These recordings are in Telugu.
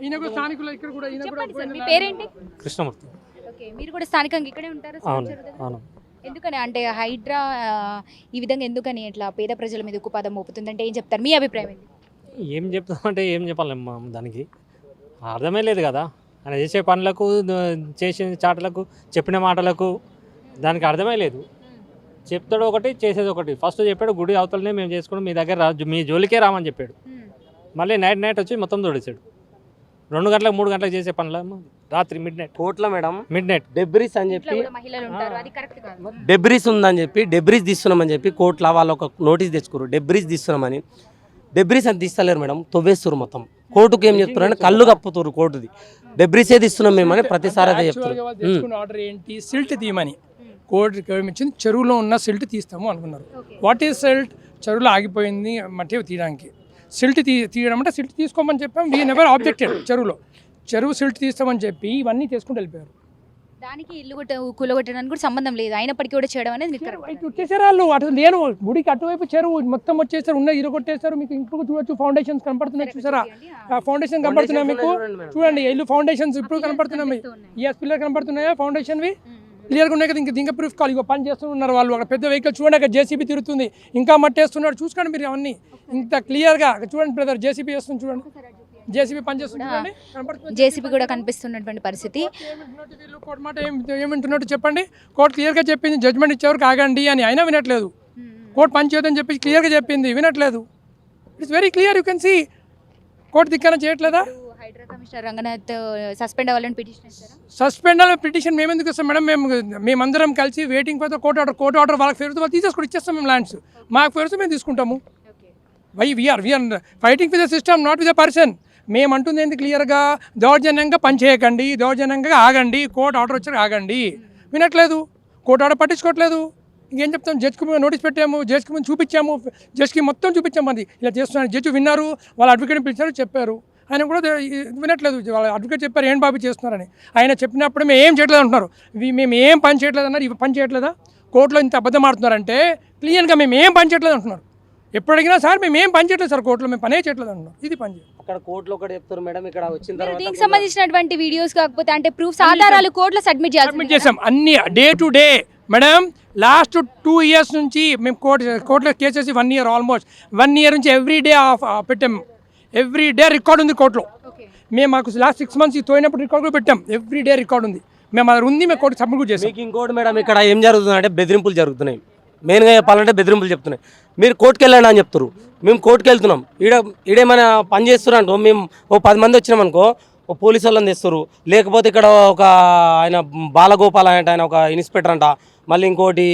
చెప్పండి సార్, మీ పేరేంటి? కృష్ణమూర్తి. ఓకే, మీరు కూడా స్థానికంగా ఇక్కడే ఉంటారా? అవును. ఎందుకని అంటే హైడ్రా ఈ విధంగా ఎందుకని ఇట్లా పేద ప్రజల మీద ఉక్కుపాదం మోపుతుందంటే ఏం చెప్తారు? మీ అభిప్రాయం ఏంటి? ఏం చెప్తామంటే ఏం చెప్పాలమ్మా, దానికి అర్థమే లేదు కదా. ఆయన చేసే పనులకు, చేసిన చాటలకు, చెప్పిన మాటలకు దానికి అర్థమే లేదు. చెప్తాడు ఒకటి, చేసేది ఒకటి. ఫస్ట్ చెప్పాడు గుడి అవతలనే మేము చేసుకుని మీ దగ్గర మీ జోలికే రామని చెప్పాడు. మళ్ళీ నైట్ వచ్చి మొత్తం తోడేశాడు. 2 గంటలకు 3 గంటలకు చేసే పనులు రాత్రి మిడ్ నైట్ డెబ్రిస్ అని చెప్పి మహిళలు ఉంటారు, అది కరెక్ట్ కాదు. డెబ్రిస్ ఉందని చెప్పి డెబ్రిస్ తీస్తున్నామని చెప్పి కోర్టులో వాళ్ళు ఒక నోటీస్ తెచ్చుకోరు. డెబ్రిస్ తీస్తున్నామని డెబ్రిస్ అని తీస్తలేరు మేడం, తవ్వేస్తారు మొత్తం. కోర్టుకు ఏం చెప్తున్నారు, కళ్ళు కప్పుతారు కోర్టుది. డెబ్రిసే తీస్తున్నాం మేమని ప్రతిసారి అదే చెప్తారు. ఆర్డర్ ఏంటి, సిల్ట్ తీయమని కోర్టు ఇచ్చింది. చెరువులో ఉన్న సిల్ట్ తీస్తాము అనుకున్నారు. What is silt? చెరువులో ఆగిపోయింది మట్టి తీయడానికి. సిల్ట్ తీయడం అంటే సిల్ట్ తీసుకోమని చెప్పాం. We never objected. చెరువు సిల్ట్ తీస్తామని చెప్పి ఇవన్నీ తీసుకుంటూ వెళ్ళిపోయారు. దానికి ఇల్లు కూలగొట్టడానికి కూడా సంబంధం లేదు, అయినప్పటికీ కూడా చేయడం అనేది వచ్చేసారు వాళ్ళు. అటు లేను గుడికి అటువైపు చెరువు మొత్తం వచ్చేసారు, ఉన్న ఇరగొట్టేశారు. మీకు ఇప్పుడు చూడొచ్చు, ఫౌండేషన్స్ కనపడుతున్నాయి చూసారా? ఫౌండేషన్ కనపడుతున్నాయి మీకు, చూడండి. ఇల్లు ఫౌండేషన్స్ ఇప్పుడు కనపడుతున్నాయి. ఎస్, పిల్లలు కనపడుతున్నాయా ఫౌండేషన్వి? క్లియర్గా ఉన్నాయి కదా. ఇంకా ప్రూఫ్ కావాలి. ఇక పని చేస్తున్నారు వాళ్ళు. అక్కడ పెద్ద వెహికల్ చూడండి, అక్కడ జేసీబీ తిరుగుతుంది, ఇంకా మట్టేస్తున్నాడు. చూసుకోండి మీరు అవన్నీ ఇంత క్లియర్గా. చూడండి బ్రదర్, జేసీబీ చేస్తుంది చూడండి. జేసీబీ పని చేస్తుంది, జేసీబీ కూడా కనిపిస్తున్నటువంటి పరిస్థితి. కోర్టు మాట ఏమింటున్నట్టు చెప్పండి. కోర్టు క్లియర్గా చెప్పింది జడ్జ్మెంట్ ఇచ్చేవరకు ఆగండి అని, అయినా వినట్లేదు. కోర్టు పని చేయదని చెప్పి క్లియర్గా చెప్పింది, వినట్లేదు. It's very clear, you can see. Court దిక్కన చేయట్లేదా? హైడ్రా కమిషనర్ రంగనాథ్ సస్పెండ్ అవ్వాలని పిటిషన్ ఇచ్చారా? సస్పెండ్ అవ్వాలని పిటిషన్ మేము ఎందుకు ఇస్తాం మేడం? మేమందరం కలిసి waiting for the court order వాళ్ళకి ఫేరుతో వాళ్ళు తీసేసుకుని ఇచ్చేస్తాం. మేము ల్యాండ్స్ మాకు ఫేరుతో మేము తీసుకుంటాము. We're fighting with the system, not with the person. మేమంటుంది ఏంటి క్లియర్గా, దౌర్జన్యంగా పనిచేయకండి, దౌర్జన్యంగా ఆగండి, కోర్టు ఆర్డర్ వచ్చాక ఆగండి. వినట్లేదు, కోర్టు ఆర్డర్ పట్టించుకోవట్లేదు. ఇంకేం చెప్తాం? జడ్జ్కి నోటీస్ పెట్టాము, జడ్జ్కి ముందు చూపించాము, జడ్జ్కి మొత్తం చూపించాము. అది ఇలా చేస్తున్నాను. జడ్జి విన్నారు, వాళ్ళ అడ్వకేట్ని పిలిచారు, చెప్పారు. ఆయన కూడా వినట్లేదు. వాళ్ళ అడ్వకేట్ చెప్పారు ఏం బాబు చేస్తున్నారని. ఆయన చెప్పినప్పుడు మేము ఏం చేయట్లేదు అంటున్నారు. మేము ఏం పని చేయట్లేదు అన్నారు. ఇవి పని చేయట్లేదా? కోర్టులో ఇంత అబద్ధం ఆడుతున్నారంటే క్లియర్గా మేము ఏం పని చేయట్లేదు అంటున్నారు. ఎప్పుడు అడిగినా సార్ మేము ఏం పని చేయట్లేదు సార్, కోర్టులో మేము పనే చేయట్లేదు అంటున్నారు. ఇది పని చేయదు. అక్కడ కోర్టులో ఒకటి చెప్తారు మేడం, ఇక్కడ వచ్చిన తర్వాత దీనికి సంబంధించినటువంటి వీడియోస్ కాకపోతే అంటే ప్రూఫ్స్, ఆధారాలు కోర్టులో సబ్మిట్ చేసాం అన్ని day to day madam. Last 2 years నుంచి మేము కోర్టులో కేసెస్ 1 year, ఆల్మోస్ట్ 1 year నుంచి ఎవ్రీ డే పెట్టాం. ఎవ్రీ డే రికార్డ్ ఉంది కోర్టులో. మేము మాకు లాస్ట్ 6 months తోయినప్పుడు రికార్డ్ కూడా పెట్టాం. ఎవ్రీ డే రికార్డ్ ఉంది. మేము అది ఉంది, మేము కోర్టు సబ్మిట్ చేసాం. మీకు ఇంకోటి మేడం, ఇక్కడ ఏం జరుగుతుందంటే బెదిరింపులు జరుగుతున్నాయి. మెయిన్గా చెప్పాలంటే బెదిరింపులు చెప్తున్నాయి. మీరు కోర్టుకు వెళ్ళండి అని చెప్తారు. మేము కోర్టుకు వెళ్తున్నాం. ఈడేమైనా పని చేస్తున్నారు అనుకో, మేము ఓ 10 మంది వచ్చినాం అనుకో, ఓ పోలీసు వాళ్ళని తెస్తారు. లేకపోతే ఇక్కడ ఒక ఆయన బాలగోపాల్ అంటే ఆయన ఒక ఇన్స్పెక్టర్ అంట, మళ్ళీ ఇంకోటి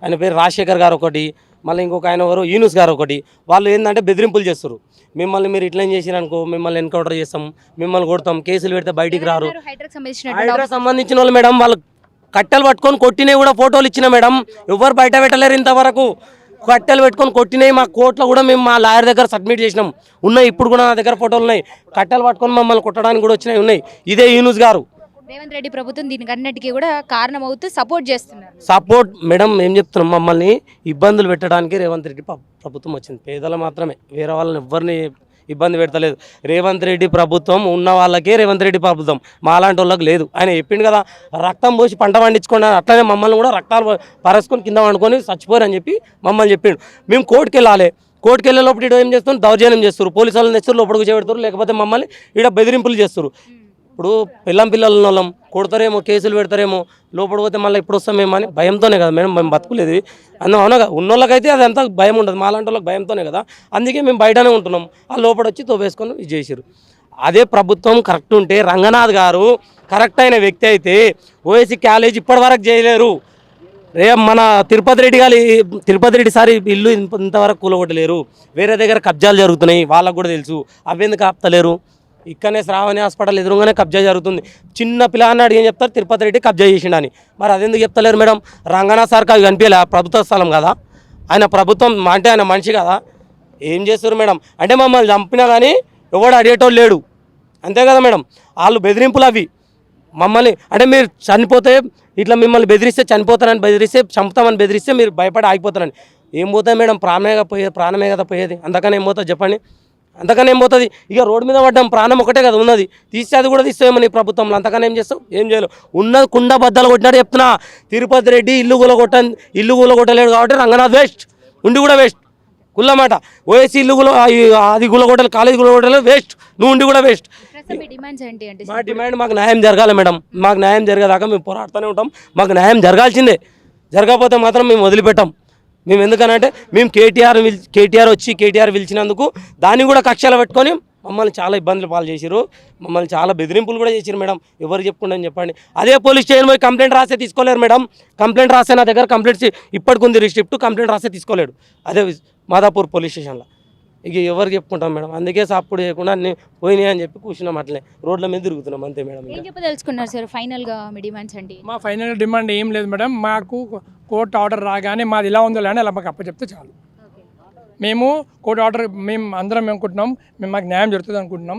ఆయన పేరు రాజశేఖర్ గారు ఒకటి, మళ్ళీ ఇంకొక ఆయన ఎవరు యూనుస్ గారు ఒకటి. వాళ్ళు ఏంటంటే బెదిరింపులు చేస్తారు. మిమ్మల్ని మీరు ఇట్లా చేసిరనుకో మిమ్మల్ని ఎన్కౌంటర్ చేస్తాం, మిమ్మల్ని కొడతాం, కేసులు పెడితే బయటికి రారు. హైడ్రా సంబంధించిన వాళ్ళు మేడం, వాళ్ళు కట్టెలు పట్టుకొని కొట్టినవి కూడా ఫోటోలు ఇచ్చిన మేడం. ఎవరు బయట పెట్టలేరు ఇంతవరకు. కట్టెలు పెట్టుకొని కొట్టినవి మా కోర్టులో కూడా మేము మా లాయర్ దగ్గర సబ్మిట్ చేసినాం. ఉన్నాయి, ఇప్పుడు కూడా నా దగ్గర ఫోటోలు ఉన్నాయి. కట్టెలు పట్టుకొని మమ్మల్ని కొట్టడానికి కూడా వచ్చినాయి, ఉన్నాయి. ఇదే యూనుస్ గారు. రేవంత్ రెడ్డి ప్రభుత్వం దీనికి అన్నిటికీ కూడా కారణం అవుతూ సపోర్ట్ చేస్తున్నారు. సపోర్ట్ మేడం, ఏం చెప్తున్నాం, మమ్మల్ని ఇబ్బందులు పెట్టడానికి రేవంత్ రెడ్డి ప్రభుత్వం వచ్చింది. పేదలు మాత్రమే, వేరే వాళ్ళని ఎవరిని ఇబ్బంది పెడతలేదు. రేవంత్ రెడ్డి ప్రభుత్వం ఉన్న వాళ్ళకే రేవంత్ రెడ్డి ప్రభుత్వం, మాలాంటి వాళ్ళకి లేదు. ఆయన చెప్పిండు కదా, రక్తం పోసి పంట పండించుకోండి, అట్లనే మమ్మల్ని కూడా రక్తాలు పరసుకొని కింద వండుకొని చచ్చిపోరు అని చెప్పి మమ్మల్ని చెప్పిండు. మేము కోర్టుకు వెళ్ళాలి. కోర్టుకు వెళ్ళే లోపల ఇక్కడ ఏం చేస్తున్నారు, దౌర్జన్యం చేస్తారు. పోలీసు వాళ్ళని తెస్తారు, లోపలికి చేపెడతారు, లేకపోతే మమ్మల్ని ఇక్కడ బెదిరింపులు చేస్తారు. ఇప్పుడు పిల్లల వాళ్ళం కొడతారేమో, కేసులు పెడతారేమో, లోపల పోతే మళ్ళీ ఇప్పుడు వస్తామేమో అని భయంతోనే కదా మేడం మేము బతుకులేదు. అవునగా ఉన్నోళ్ళకైతే అది అంతా భయం ఉండదు, మాలాంటి వాళ్ళకి భయంతోనే కదా. అందుకే మేము బయటనే ఉంటున్నాం. ఆ లోపల వచ్చి తోవేసుకొని ఇది చేసారు. అదే ప్రభుత్వం కరెక్ట్ ఉంటే, రంగనాథ్ గారు కరెక్ట్ అయిన వ్యక్తి అయితే ఓఎస్సీ కాలేజ్ ఇప్పటివరకు చేయలేరు. మన తిరుపతి రెడ్డి సారి ఇల్లు ఇంతవరకు కూలగొట్టలేరు. వేరే దగ్గర కబ్జాలు జరుగుతున్నాయి, వాళ్ళకు కూడా తెలుసు. అవెందుకు ఆపుతలేరు? ఇక్కడనే శ్రావణి హాస్పిటల్ ఎదురుగానే కబ్జా జరుగుతుంది. చిన్న పిల్లగాడు ఏం చెప్తారు, తిరుపతి రెడ్డి కబ్జా చేసిండని. మరి అదెందుకు చెప్తలేరు మేడం? రంగనాథ్ సార్కి అవి కనిపించలే, ప్రభుత్వ స్థలం కదా, ఆయన ప్రభుత్వం అంటే ఆయన మనిషి కదా. ఏం చేస్తారు మేడం? అంటే మమ్మల్ని చంపినా కానీ ఎవడు అడిగేటోళ్ళు లేడు, అంతే కదా మేడం. వాళ్ళు బెదిరింపులు అవి మమ్మల్ని. అంటే మీరు చనిపోతే ఇట్లా మిమ్మల్ని బెదిరిస్తే, చనిపోతారని బెదిరిస్తే, చంపుతామని బెదిరిస్తే మీరు భయపడి ఆగిపోతారని. ఏం పోతాయి మేడం? ప్రాణమే కదా పోయేది. అందుకని ఏం పోతుంది చెప్పండి? అంతకన్నా ఏం పోతుంది? ఇక రోడ్డు మీద పడ్డాం, ప్రాణం ఒకటే కదా ఉన్నది, తీస్తే అది కూడా తీస్తామని ఈ ప్రభుత్వంలో. అంతకన్నా ఏం చేస్తావు? ఏం చేయలేవు. ఉన్నది కుండ బద్దలు కొట్టినట్టు చెప్తున్నా. తిరుపతి రెడ్డి ఇల్లు కూలగొట్టలేడు కాబట్టి రంగనాథ్ వేస్ట్, ఉండి కూడా వేస్ట్. కుల్లమాట ఓఎస్సీ ఇల్లు అది కూలగొట్టలేదు, కాలేజీ కూలగొట్టలేదు, వేస్ట్. నువ్వు ఉండి కూడా వేస్ట్. మీ డిమాండ్స్ ఏంటి అంటే మా డిమాండ్ మాకు న్యాయం జరగాలి మేడం. మాకు న్యాయం జరిగేదాకా మేము పోరాడుతూనే ఉంటాం. మాకు న్యాయం జరగాల్సిందే. జరగకపోతే మాత్రం మేము వదిలిపెట్టాం. మేము ఎందుకనంటే మేము కేటీఆర్ వచ్చి కేటీఆర్ పిలిచినందుకు దాన్ని కూడా కక్షలు పెట్టుకొని మమ్మల్ని చాలా ఇబ్బందులు పాలు చేసిరు. మమ్మల్ని చాలా బెదిరింపులు కూడా చేసిరు మేడం. ఎవరు చెప్పుకుంటారని చెప్పండి. అదే పోలీస్ స్టేషన్ పోయి కంప్లైంట్ రాస్తే తీసుకోలేరు మేడం. కంప్లైంట్ రాస్తే నా దగ్గర కంప్లైంట్స్ ఇప్పటికుంది రిసిప్ట్, కంప్లైంట్ రాస్తే తీసుకోలేడు. అదే మాదాపూర్ పోలీస్ స్టేషన్లో. ఇక ఎవరు చెప్పుకుంటాం మేడం. అందుకే సప్పుడు చేయకుండా అన్ని పోయినాయి అని చెప్పి కూర్చున్నాం, అట్లే రోడ్ల మీద తిరుగుతున్నాం అంతే మేడం. ఏం చెప్పదలుచుకున్నారు సార్ ఫైనల్గా మీ డిమాండ్స్ అంటే? మా ఫైనల్ డిమాండ్ ఏం లేదు మేడం. మాకు కోర్టు ఆర్డర్ రాగానే మాది ఇలా ఉందో లేని అలా మాకు అప్పచెప్తే చాలు. మేము కోర్టు ఆర్డర్ మేము అందరం అనుకుంటున్నాం, మాకు న్యాయం జరుగుతుంది అనుకుంటున్నాం.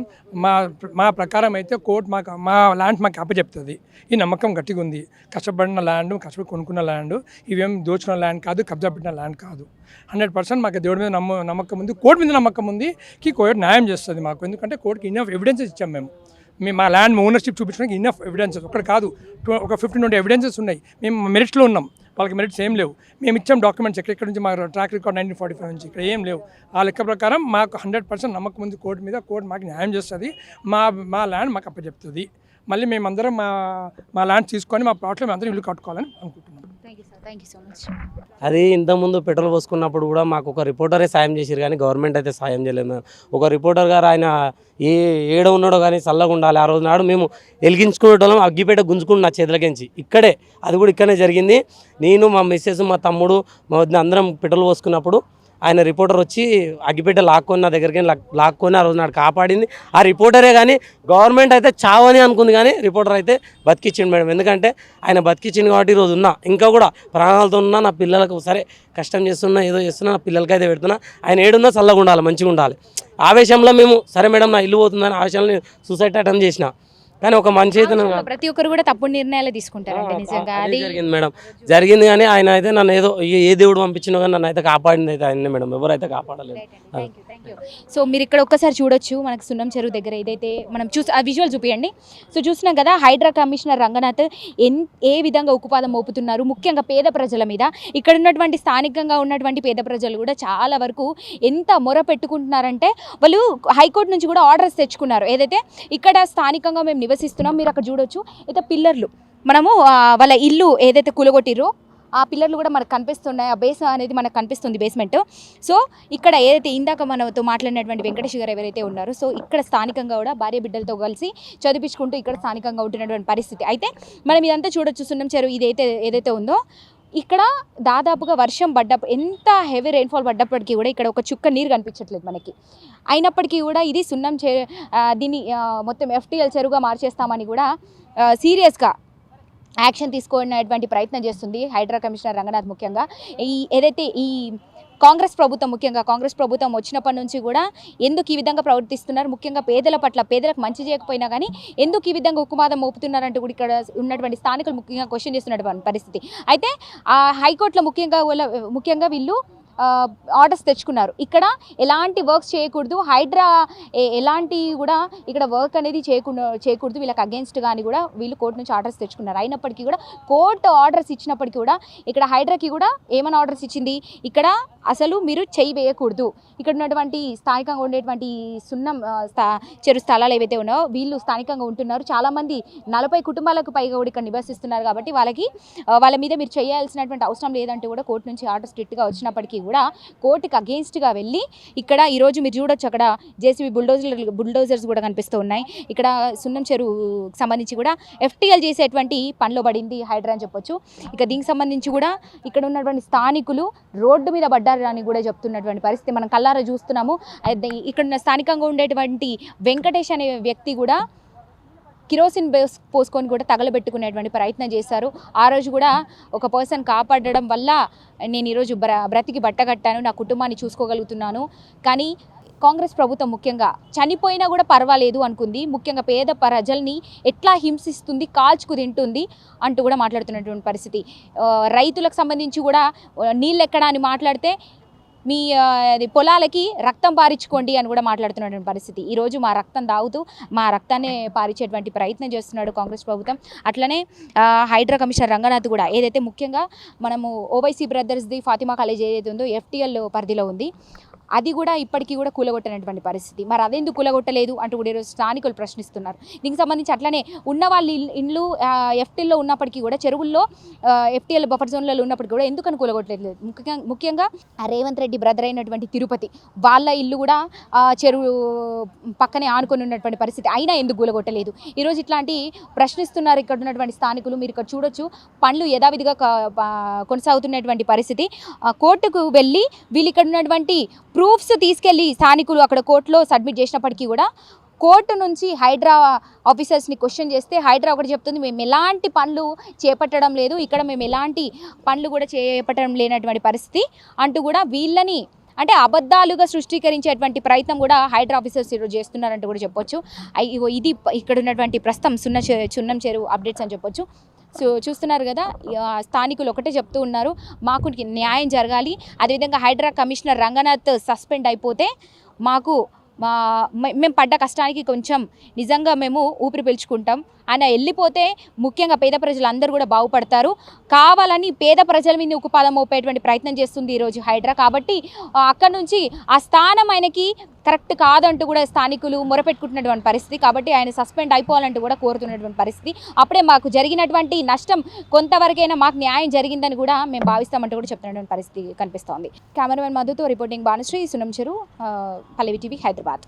మా ప్రకారం అయితే కోర్టు మా ల్యాండ్ మాకు అప్పచెప్తుంది. ఈ నమ్మకం గట్టిగా ఉంది. కష్టపడిన ల్యాండ్, కష్టపడి కొనుక్కున్న ల్యాండ్, ఇవేం దోచుకున్న ల్యాండ్ కాదు, కబ్జా పెట్టిన ల్యాండ్ కాదు. 100% మాకు దేవుడి మీద నమ్మకం ఉంది, కోర్టు మీద నమ్మకం ఉంది కి కోర్టు న్యాయం చేస్తుంది మాకు. ఎందుకంటే కోర్టుకి ఇన్నఫ్ ఎవిడెన్సెస్ ఇచ్చాం మేము. మా ల్యాండ్ ఓనర్షిప్ చూపించడానికి ఇన్నఫ్ ఎవిడెన్సెస్ ఒకటి కాదు, ఒక 15-20 ఎవిడెన్సెస్ ఉన్నాయి. మేము మెరిట్స్లో ఉన్నాం, వాళ్ళకి మెరిట్స్ ఏం లేవు. మేము ఇచ్చాం డాక్యుమెంట్స్ ఎక్కడెక్కడ నుంచి, మా ట్రాక్ రికార్డ్ 1945 నుంచి ఇక్కడ ఏం లేవు. ఆ లెక్క ప్రకారం మాకు 100% నమ్మకం ఉంది కోర్టు మీద. కోర్టు మాకు న్యాయం చేస్తుంది, మా ల్యాండ్ మాకు అప్పచెప్తుంది. మళ్ళీ మేమందరం మా ల్యాండ్ తీసుకొని మా ప్లాట్లో మేము అందరం ఇల్లు కట్టుకోవాలని అనుకుంటున్నాం. Thank you so much. అది ఇంతకుముందు పెట్రోల్ పోసుకున్నప్పుడు కూడా మాకు ఒక రిపోర్టరే సాయం చేశారు, కానీ గవర్నమెంట్ అయితే సాయం చేయలేదు. ఒక రిపోర్టర్ గారు ఆయన ఏడ ఉన్నాడో కానీ చల్లగా ఉండాలి. ఆ రోజు నాడు మేము వెలిగించుకునేటోళ్ళం, అగ్గిపేట గుంజుకున్న చేతులకించి ఇక్కడే, అది కూడా ఇక్కడనే జరిగింది. నేను, మా మిస్సెస్, మా తమ్ముడు, మా వద్ద అందరం పెట్రోల్ పోసుకున్నప్పుడు ఆయన రిపోర్టర్ వచ్చి అగ్గిపేట లాక్కొని నా దగ్గరికి లాక్కొని ఆ రోజు నాడు కాపాడింది ఆ రిపోర్టరే. కానీ గవర్నమెంట్ అయితే చావని అనుకుంది, కానీ రిపోర్టర్ అయితే బతికిచ్చిండు మేడం. ఎందుకంటే ఆయన బతికిచ్చిండు కాబట్టి ఈరోజు ఉన్నా, ఇంకా కూడా ప్రాణాలతో ఉన్నా. నా పిల్లలకు సరే కష్టం చేస్తున్నా, ఏదో చేస్తున్నా, నా పిల్లలకి అయితే పెడుతున్నా. ఆయన ఏడున్నా చల్లగా ఉండాలి, మంచిగా ఉండాలి. ఆవేశంలో మేము సరే మేడం నా ఇల్లు పోతుందని ఆవేశంలో సూసైడ్ అటెంప్ట్ చేసిన. కానీ ఒక మనిషి అయితే ప్రతి ఒక్కరు కూడా తప్పుడు నిర్ణయాలు తీసుకుంటారండి. నిజంగా అది జరిగింది మేడం, జరిగింది. కానీ ఆయన అయితే నన్ను ఏదో ఏ దేవుడు పంపించినా కానీ నన్ను అయితే కాపాడింది అయితే ఆయన మేడం, ఎవరైతే కాపాడలేదు. సో మీరు ఇక్కడ ఒక్కసారి చూడొచ్చు, మనకు సున్నం చెరువు దగ్గర ఏదైతే మనం ఆ విజువల్ చూపించండి. సో చూస్తున్నాం కదా, హైడ్రా కమిషనర్ రంగనాథ్ ఏ విధంగా ఉక్కుపాదం మోపుతున్నారు, ముఖ్యంగా పేద ప్రజల మీద. ఇక్కడ ఉన్నటువంటి స్థానికంగా ఉన్నటువంటి పేద ప్రజలు కూడా చాలా వరకు ఎంత మొర పెట్టుకుంటున్నారంటే, వాళ్ళు హైకోర్టు నుంచి కూడా ఆర్డర్స్ తెచ్చుకున్నారు. ఏదైతే ఇక్కడ స్థానికంగా మేము నివసిస్తున్నాం, మీరు అక్కడ చూడొచ్చు. అయితే పిల్లర్లు మనము వాళ్ళ ఇల్లు ఏదైతే కూలగొట్టిరో ఆ పిల్లర్లు కూడా మనకు కనిపిస్తున్నాయి. ఆ బేస్ అనేది మనకు కనిపిస్తుంది, బేస్మెంట్. సో ఇక్కడ ఏదైతే ఇందాక మనతో మాట్లాడినటువంటి వెంకటేష్ గారు ఎవరైతే ఉన్నారో, సో ఇక్కడ స్థానికంగా కూడా భార్య బిడ్డలతో కలిసి చదివించుకుంటూ ఇక్కడ స్థానికంగా ఉంటున్నటువంటి పరిస్థితి. అయితే మనం ఇదంతా చూడొచ్చు. సున్నం చెరువు ఏదైతే ఉందో, ఇక్కడ దాదాపుగా వర్షం ఎంత హెవీ రెయిన్ఫాల్ పడ్డప్పటికీ కూడా ఇక్కడ ఒక చుక్క నీరు కనిపించట్లేదు మనకి. అయినప్పటికీ కూడా ఇది సున్నం దీన్ని మొత్తం FTL చెరువుగా మార్చేస్తామని కూడా సీరియస్గా యాక్షన్ తీసుకునేటువంటి ప్రయత్నం చేస్తుంది హైడ్రా కమిషనర్ రంగనాథ్. ముఖ్యంగా ఏదైతే ఈ కాంగ్రెస్ ప్రభుత్వం వచ్చినప్పటి నుంచి కూడా ఎందుకు ఈ విధంగా ప్రవర్తిస్తున్నారు, ముఖ్యంగా పేదల పట్ల, పేదలకు మంచి చేయకపోయినా కానీ ఎందుకు ఈ విధంగా ఉక్కుమాదం మోపుతున్నారంటూ కూడా ఇక్కడ ఉన్నటువంటి స్థానికులు ముఖ్యంగా క్వశ్చన్ చేస్తున్నటువంటి పరిస్థితి. అయితే ఆ హైకోర్టులో ముఖ్యంగా వీళ్ళు ఆర్డర్స్ తెచ్చుకున్నారు. ఇక్కడ ఎలాంటి వర్క్స్ చేయకూడదు, హైడ్రా ఎలాంటి కూడా ఇక్కడ వర్క్ అనేది చేయకూడదు వీళ్ళకి అగేన్స్ట్ కానీ కూడా వీళ్ళు కోర్టు నుంచి ఆర్డర్స్ తెచ్చుకున్నారు. అయినప్పటికీ కూడా కోర్టు ఆర్డర్స్ ఇచ్చినప్పటికీ కూడా ఇక్కడ హైడ్రాకి కూడా ఏమైనా ఆర్డర్స్ ఇచ్చింది, ఇక్కడ అసలు మీరు చేయి వేయకూడదు. ఇక్కడ ఉన్నటువంటి స్థానికంగా ఉండేటువంటి సున్నం చెరు స్థలాలు ఏవైతే ఉన్నాయో వీళ్ళు స్థానికంగా ఉంటున్నారు. చాలామంది 40 కుటుంబాలకు పైగా కూడా ఇక్కడ నివసిస్తున్నారు. కాబట్టి వాళ్ళ మీద మీరు చేయాల్సినటువంటి అవసరం లేదంటూ కూడా కోర్టు నుంచి ఆర్డర్ స్ట్రిక్ట్గా వచ్చినప్పటికీ కూడా కోర్టుకి అగేన్స్ట్గా వెళ్ళి ఇక్కడ ఈరోజు మీరు చూడొచ్చు, అక్కడ JCB బుల్డోజర్స్ కూడా కనిపిస్తూ ఉన్నాయి. ఇక్కడ సున్నం చెరువుకి సంబంధించి కూడా FTL చేసేటువంటి పనిలో పడింది హైడ్రా అని చెప్పొచ్చు. ఇక దీనికి సంబంధించి కూడా ఇక్కడ ఉన్నటువంటి స్థానికులు రోడ్డు మీద పడ్డారని కూడా చెప్తున్నటువంటి పరిస్థితి మనం కళ్ళారా చూస్తున్నాము. ఇక్కడ స్థానికంగా ఉండేటువంటి వెంకటేష్ అనే వ్యక్తి కూడా కిరోసిన్ పోసుకొని కూడా తగలబెట్టుకునేటువంటి ప్రయత్నం చేశారు. ఆ రోజు కూడా ఒక పర్సన్ కాపాడడం వల్ల నేను ఈరోజు బ్రతికి బట్టగట్టాను, నా కుటుంబాన్ని చూసుకోగలుగుతున్నాను. కానీ కాంగ్రెస్ ప్రభుత్వం ముఖ్యంగా చనిపోయినా కూడా పర్వాలేదు అనుకుంది. ముఖ్యంగా పేద ప్రజల్ని ఎట్లా హింసిస్తుంది, కాల్చుకు తింటుంది అంటూ కూడా మాట్లాడుతున్నటువంటి పరిస్థితి. రైతులకు సంబంధించి కూడా నీళ్ళు ఎక్కడా అని మాట్లాడితే మీ అది పొలాలకి రక్తం పారించుకోండి అని కూడా మాట్లాడుతున్నటువంటి పరిస్థితి. ఈరోజు మా రక్తం దాగుతూ మా రక్తాన్ని పారించేటువంటి ప్రయత్నం చేస్తున్నాడు కాంగ్రెస్ ప్రభుత్వం. అట్లనే హైడ్రా కమిషనర్ రంగనాథ్ కూడా ఏదైతే ముఖ్యంగా మనము ఓవైసీ బ్రదర్స్ది ఫాతిమా కాలేజ్ ఏదైతే ఉందో ఎఫ్టీఎల్ పరిధిలో ఉంది, అది కూడా ఇప్పటికీ కూడా కూలగొట్టనటువంటి పరిస్థితి. మరి అదెందుకు కూలగొట్టలేదు అంటూ కూడా ఈరోజు స్థానికులు ప్రశ్నిస్తున్నారు. దీనికి సంబంధించి అట్లనే ఉన్న వాళ్ళ ఇండ్లు ఎఫ్టీఎల్లో ఉన్నప్పటికీ కూడా చెరువుల్లో ఎఫ్టీఎల్ బఫర్ జోన్లలో ఉన్నప్పటికీ కూడా ఎందుకని కూలగొట్టలేదు? ముఖ్యంగా రేవంత్ రెడ్డి బ్రదర్ అయినటువంటి తిరుపతి వాళ్ళ ఇల్లు కూడా చెరువు పక్కనే ఆనుకొని ఉన్నటువంటి పరిస్థితి, అయినా ఎందుకు కూలగొట్టలేదు? ఈరోజు ఇట్లాంటి ప్రశ్నిస్తున్నారు ఇక్కడ ఉన్నటువంటి స్థానికులు. మీరు ఇక్కడ చూడొచ్చు పనులు యథావిధిగా కొనసాగుతున్నటువంటి పరిస్థితి. కోర్టుకు వెళ్ళి వీళ్ళు ఇక్కడ ఉన్నటువంటి ప్రూఫ్స్ తీసుకెళ్ళి స్థానికులు అక్కడ కోర్టులో సబ్మిట్ చేసినప్పటికీ కూడా కోర్టు నుంచి హైడ్రా ఆఫీసర్స్ని క్వశ్చన్ చేస్తే హైడ్రా ఒకటి చెప్తుంది, మేము ఎలాంటి పనులు చేపట్టడం లేదు, ఇక్కడ మేము ఎలాంటి పనులు కూడా చేపట్టడం లేనటువంటి పరిస్థితి అంటూ కూడా వీళ్ళని అంటే అబద్ధాలుగా సృష్టీకరించేటువంటి ప్రయత్నం కూడా హైడ్రా ఆఫీసర్స్ ఈరోజు చేస్తున్నారంటూ కూడా చెప్పొచ్చు. ఇది ఇక్కడ ఉన్నటువంటి ప్రస్తుతం చున్నం చెరువు అప్డేట్స్ అని చెప్పొచ్చు. సో చూస్తున్నారు కదా, స్థానికులు ఒకటే చెప్తూ ఉన్నారు, మాకు న్యాయం జరగాలి. అదేవిధంగా హైడ్రా కమిషనర్ రంగనాథ్ సస్పెండ్ అయిపోతే మాకు మేము పడ్డ కష్టానికి కొంచెం నిజంగా మేము ఊపిరి పీల్చుకుంటాం. ఆయన వెళ్ళిపోతే ముఖ్యంగా పేద ప్రజలందరూ కూడా బాగుపడతారు. కావాలని పేద ప్రజల మీద ఉక్కుపాదం మోపేటువంటి ప్రయత్నం చేస్తుంది ఈరోజు హైడ్రా. కాబట్టి అక్కడ నుంచి ఆ స్థానం ఆయనకి కరెక్ట్ కాదంటూ కూడా స్థానికులు మొరపెట్టుకుంటున్నటువంటి పరిస్థితి. కాబట్టి ఆయన సస్పెండ్ అయిపోవాలంటూ కూడా కోరుతున్నటువంటి పరిస్థితి. అప్పుడే మాకు జరిగినటువంటి నష్టం కొంతవరకైనా మాకు న్యాయం జరిగిందని కూడా మేము భావిస్తామంటూ కూడా చెప్తున్నటువంటి పరిస్థితి కనిపిస్తోంది. కెమెరామెన్ మధుతో రిపోర్టింగ్ భానుశ్రీ, సున్నం చెరువు, పల్లవి టీవీ, హైదరాబాద్.